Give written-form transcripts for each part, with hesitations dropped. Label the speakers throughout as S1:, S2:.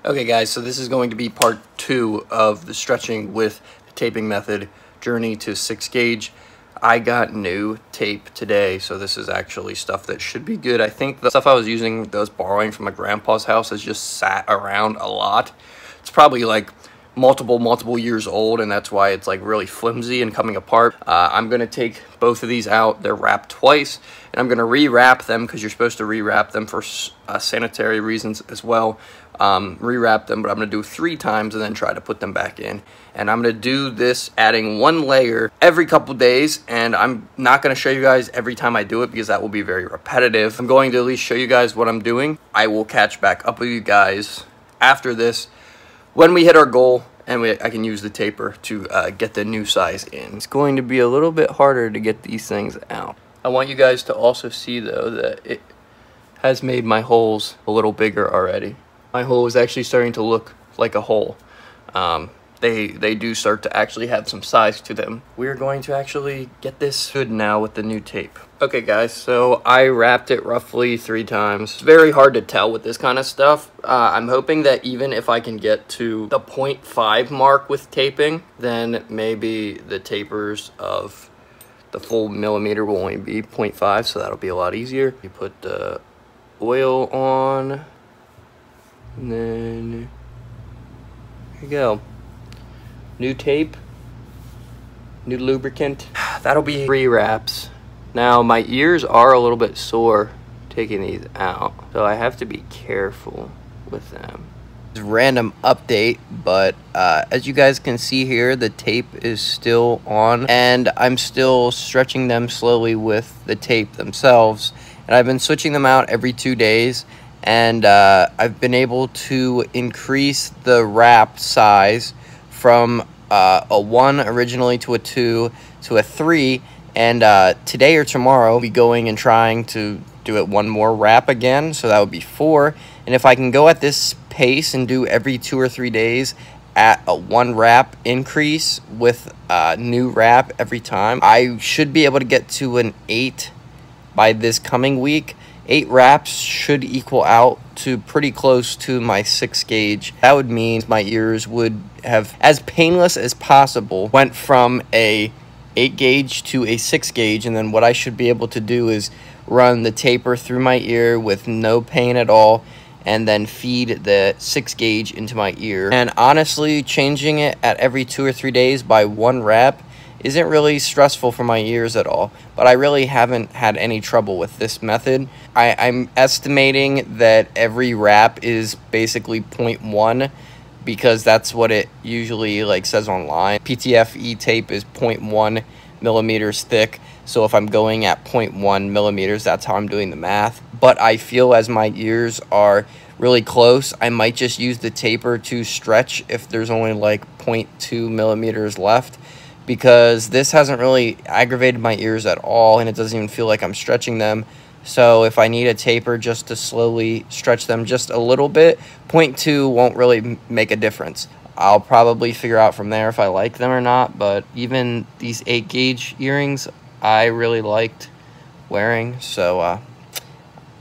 S1: Okay guys, so this is going to be part 2 of the stretching with the taping method journey to 6 gauge. I got new tape today, so this is actually stuff that should be good. I think the stuff I was using that I was borrowing from my grandpa's house has just sat around a lot. It's probably like multiple years old, and that's why it's like really flimsy and coming apart. I'm gonna take both of these out. They're wrapped twice, and I'm gonna re-wrap them because you're supposed to re-wrap them for sanitary reasons as well. Re-wrap them, but I'm gonna do 3 times and then try to put them back in. And I'm gonna do this adding 1 layer every couple days, and I'm not gonna show you guys every time I do it because that will be very repetitive. I'm going to at least show you guys what I'm doing. I will catch back up with you guys after this when we hit our goal, and I can use the taper to get the new size in. It's going to be a little bit harder to get these things out. I want you guys to also see though that it has made my holes a little bigger already. My hole is actually starting to look like a hole. They do start to actually have some size to them. We're going to actually get this good now with the new tape. Okay guys, so I wrapped it roughly 3 times. It's very hard to tell with this kind of stuff. I'm hoping that even if I can get to the 0.5 mark with taping, then maybe the tapers of the full millimeter will only be 0.5, so that'll be a lot easier. You put the oil on, and then here you go. New tape, new lubricant. That'll be 3 wraps. Now my ears are a little bit sore taking these out, so I have to be careful with them. Random update, but as you guys can see here, the tape is still on, and I'm still stretching them slowly with the tape themselves, and I've been switching them out every 2 days, and I've been able to increase the wrap size from a 1 originally to a 2 to a 3, and today or tomorrow I'll be going and trying to do it 1 more wrap again, so that would be 4. And if I can go at this pace and do every 2 or 3 days at a 1 wrap increase with a new wrap every time, I should be able to get to an 8 by this coming week. 8 wraps should equal out to pretty close to my 6 gauge. That would mean my ears would have, as painless as possible, went from a 8 gauge to a 6 gauge, and then what I should be able to do is run the taper through my ear with no pain at all, and then feed the 6 gauge into my ear. And honestly, changing it at every 2 or 3 days by 1 wrap isn't really stressful for my ears at all, but I really haven't had any trouble with this method. I'm estimating that every wrap is basically 0.1 because that's what it usually says online. PTFE tape is 0.1 millimeters thick, so if I'm going at 0.1 millimeters, that's how I'm doing the math. But I feel as my ears are really close, I might just use the taper to stretch if there's only 0.2 millimeters left, because this hasn't really aggravated my ears at all, and it doesn't even feel like I'm stretching them. So if I need a taper just to slowly stretch them just a little bit, 0.2 won't really make a difference. I'll probably figure out from there if I like them or not, but even these 8 gauge earrings I really liked wearing, so I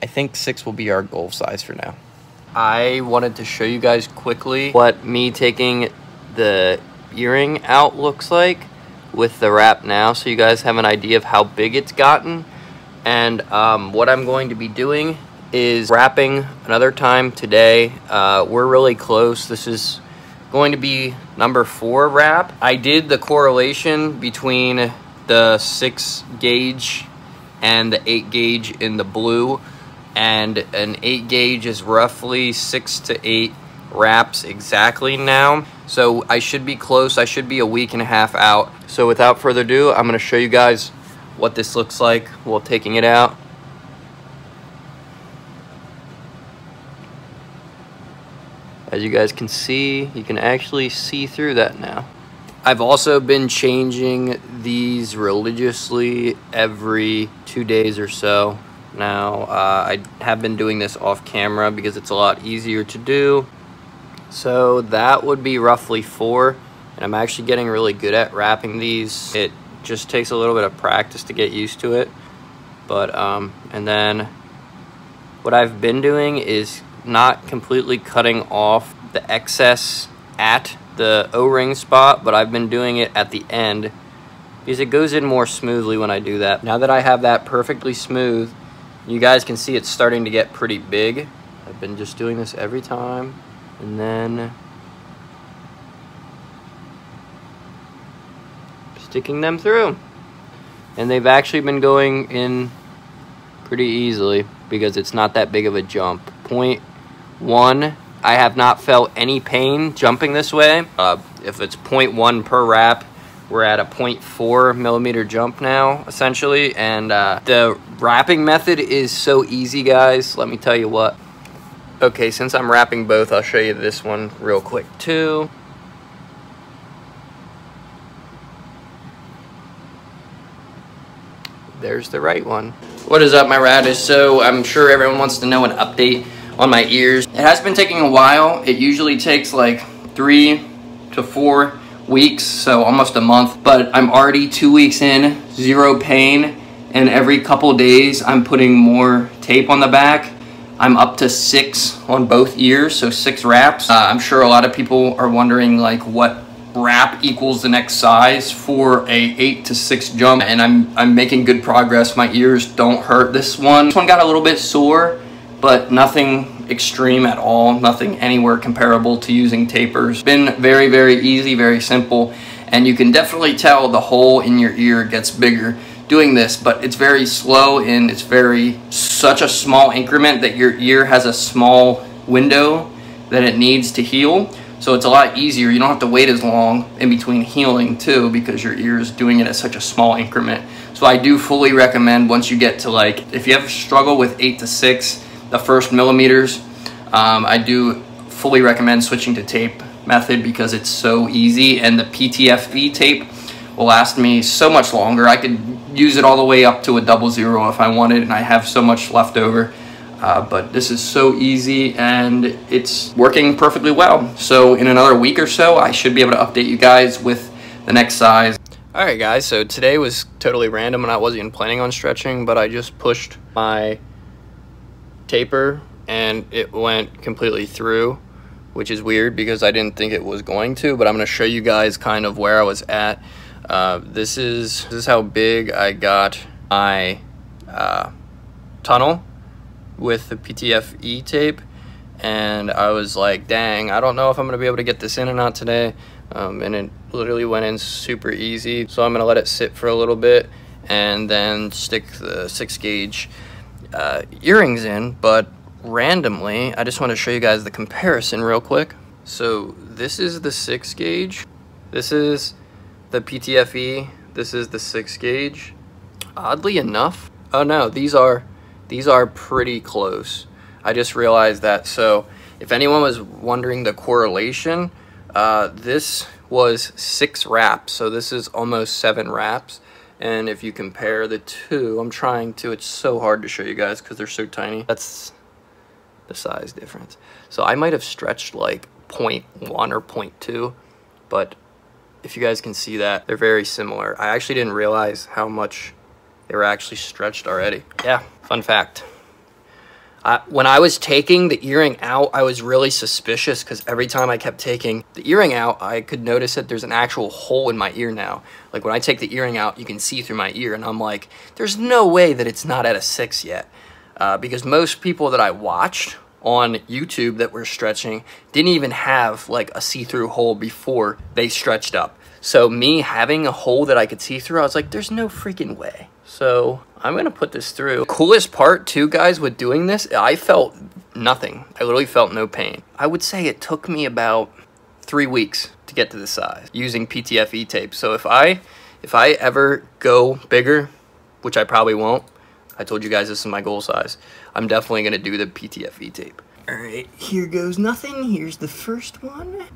S1: think 6 will be our goal size for now. I wanted to show you guys quickly what me taking the earring out looks like with the wrap now, so you guys have an idea of how big it's gotten. And what I'm going to be doing is wrapping another time today. We're really close. This is going to be number 4 wrap. I did the correlation between the 6 gauge and the 8 gauge in the blue, and an 8 gauge is roughly 6 to 8 wraps exactly now, so I should be close. I should be a week and a half out. So without further ado, I'm going to show you guys what this looks like while taking it out. As you guys can see, you can actually see through that now. I've also been changing these religiously every 2 days or so. Now, I have been doing this off camera because it's a lot easier to do. So that would be roughly 4, and I'm actually getting really good at wrapping these. It just takes a little bit of practice to get used to it. But, and then what I've been doing is not completely cutting off the excess at the O-ring spot, but I've been doing it at the end because it goes in more smoothly when I do that. Now that I have that perfectly smooth, you guys can see it's starting to get pretty big. I've been just doing this every time, and then sticking them through. And they've actually been going in pretty easily because it's not that big of a jump. 0.1, I have not felt any pain jumping this way. If it's 0.1 per wrap, we're at a 0.4 millimeter jump now, essentially. And the wrapping method is so easy, guys. Let me tell you what. Okay, since I'm wrapping both, I'll show you this one real quick too. There's the right one. What is up, my radders? So I'm sure everyone wants to know an update on my ears. It has been taking a while. It usually takes like 3 to 4 weeks, so almost a month, but I'm already 2 weeks in, 0 pain, and every couple days I'm putting more tape on the back. I'm up to 6 on both ears, so 6 wraps. I'm sure a lot of people are wondering like what wrap equals the next size for a 8 to 6 jump, and I'm making good progress. My ears don't hurt. This one got a little bit sore, but nothing extreme at all, nothing anywhere comparable to using tapers. Been very, very easy, very simple, and you can definitely tell the hole in your ear gets bigger doing this, but it's very slow and it's such a small increment that your ear has a small window that it needs to heal. So it's a lot easier. You don't have to wait as long in between healing too, because your ear is doing it at such a small increment. So I do fully recommend, once you get to like, if you have struggle with 8 to 6, the first millimeters, I do fully recommend switching to tape method because it's so easy, and the PTFE tape will last me so much longer. I could use it all the way up to a 00 if I wanted, and I have so much left over. But this is so easy and it's working perfectly well. So in another week or so, I should be able to update you guys with the next size. All right, guys, so today was totally random and I wasn't even planning on stretching, but I just pushed my taper and it went completely through, which is weird because I didn't think it was going to, but I'm gonna show you guys kind of where I was at. This is how big I got my tunnel with the PTFE tape, and I was like, dang, I don't know if I'm gonna be able to get this in or not today. And it literally went in super easy, so I'm gonna let it sit for a little bit and then stick the 6 gauge earrings in. But randomly, I just want to show you guys the comparison real quick. So this is the 6 gauge, this is the PTFE, this is the 6 gauge. Oddly enough, oh no, these are pretty close. I just realized that. So if anyone was wondering the correlation, this was 6 wraps, so this is almost 7 wraps. And if you compare the two, I'm trying to, it's so hard to show you guys because they're so tiny. That's the size difference. So I might have stretched like 0.1 or 0.2, but if you guys can see that, they're very similar. I actually didn't realize how much they were actually stretched already. Yeah, fun fact. When I was taking the earring out, I was really suspicious because every time I kept taking the earring out, I could notice that there's an actual hole in my ear now. Like when I take the earring out, you can see through my ear, and I'm like, there's no way that it's not at a 6 yet. Because most people that I watched on YouTube that were stretching didn't even have like a see-through hole before they stretched up. So me having a hole that I could see through, I was like, there's no freaking way. So I'm gonna put this through. Coolest part too, guys, with doing this, I felt nothing. I literally felt no pain. I would say it took me about 3 weeks to get to this size using PTFE tape. So if I ever go bigger, which I probably won't, I told you guys this is my goal size, I'm definitely gonna do the PTFE tape. All right, here goes nothing. Here's the first one.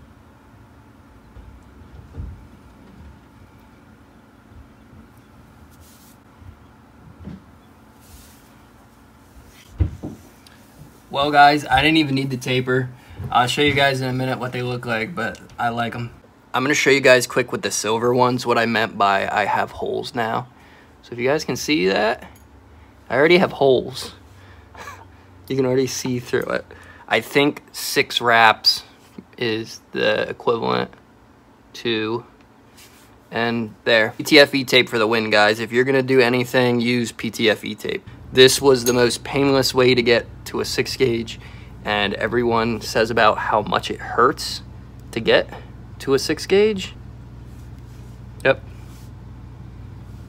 S1: Well, guys, I didn't even need the taper. I'll show you guys in a minute what they look like, but I like them. I'm gonna show you guys quick with the silver ones what I meant by I have holes now. So if you guys can see that, I already have holes. You can already see through it. I think 6 wraps is the equivalent to, and there. PTFE tape for the win, guys. If you're gonna do anything, use PTFE tape. This was the most painless way to get to a 6 gauge, and everyone says about how much it hurts to get to a 6 gauge. Yep.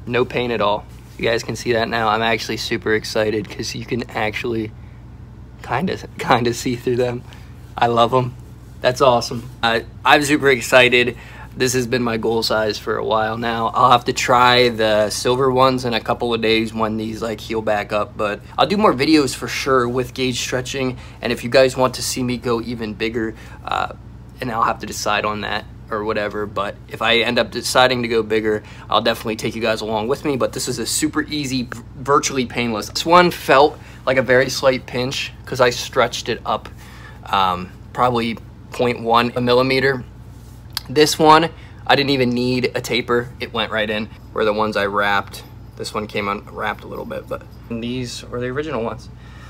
S1: No pain at all. You guys can see that now. I'm actually super excited because you can actually kind of see through them. I love them. That's awesome. I'm super excited. This has been my goal size for a while now. I'll have to try the silver ones in a couple of days when these like heal back up, but I'll do more videos for sure with gauge stretching. And if you guys want to see me go even bigger, and I'll have to decide on that or whatever, but if I end up deciding to go bigger, I'll definitely take you guys along with me. But this is a super easy, virtually painless. This one felt like a very slight pinch because I stretched it up probably 0.1 millimeter. This one, I didn't even need a taper. It went right in. Where the ones I wrapped, this one came unwrapped a little bit, but these were the original ones.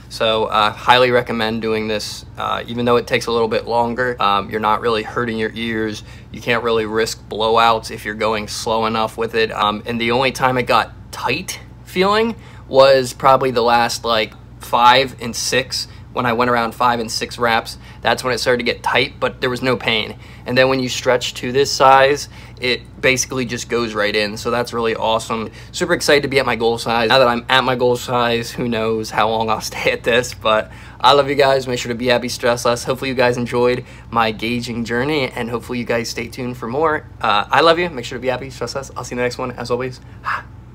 S1: So highly recommend doing this. Even though it takes a little bit longer, you're not really hurting your ears. You can't really risk blowouts if you're going slow enough with it. And the only time it got tight feeling was probably the last like 5 and 6. When I went around 5 and 6 wraps, that's when it started to get tight, but there was no pain. And then when you stretch to this size, it basically just goes right in. So that's really awesome. Super excited to be at my goal size. Now that I'm at my goal size, who knows how long I'll stay at this, but I love you guys. Make sure to be happy, stress less. Hopefully you guys enjoyed my gauging journey, and hopefully you guys stay tuned for more. I love you. Make sure to be happy, stress less. I'll see you in the next one. As always,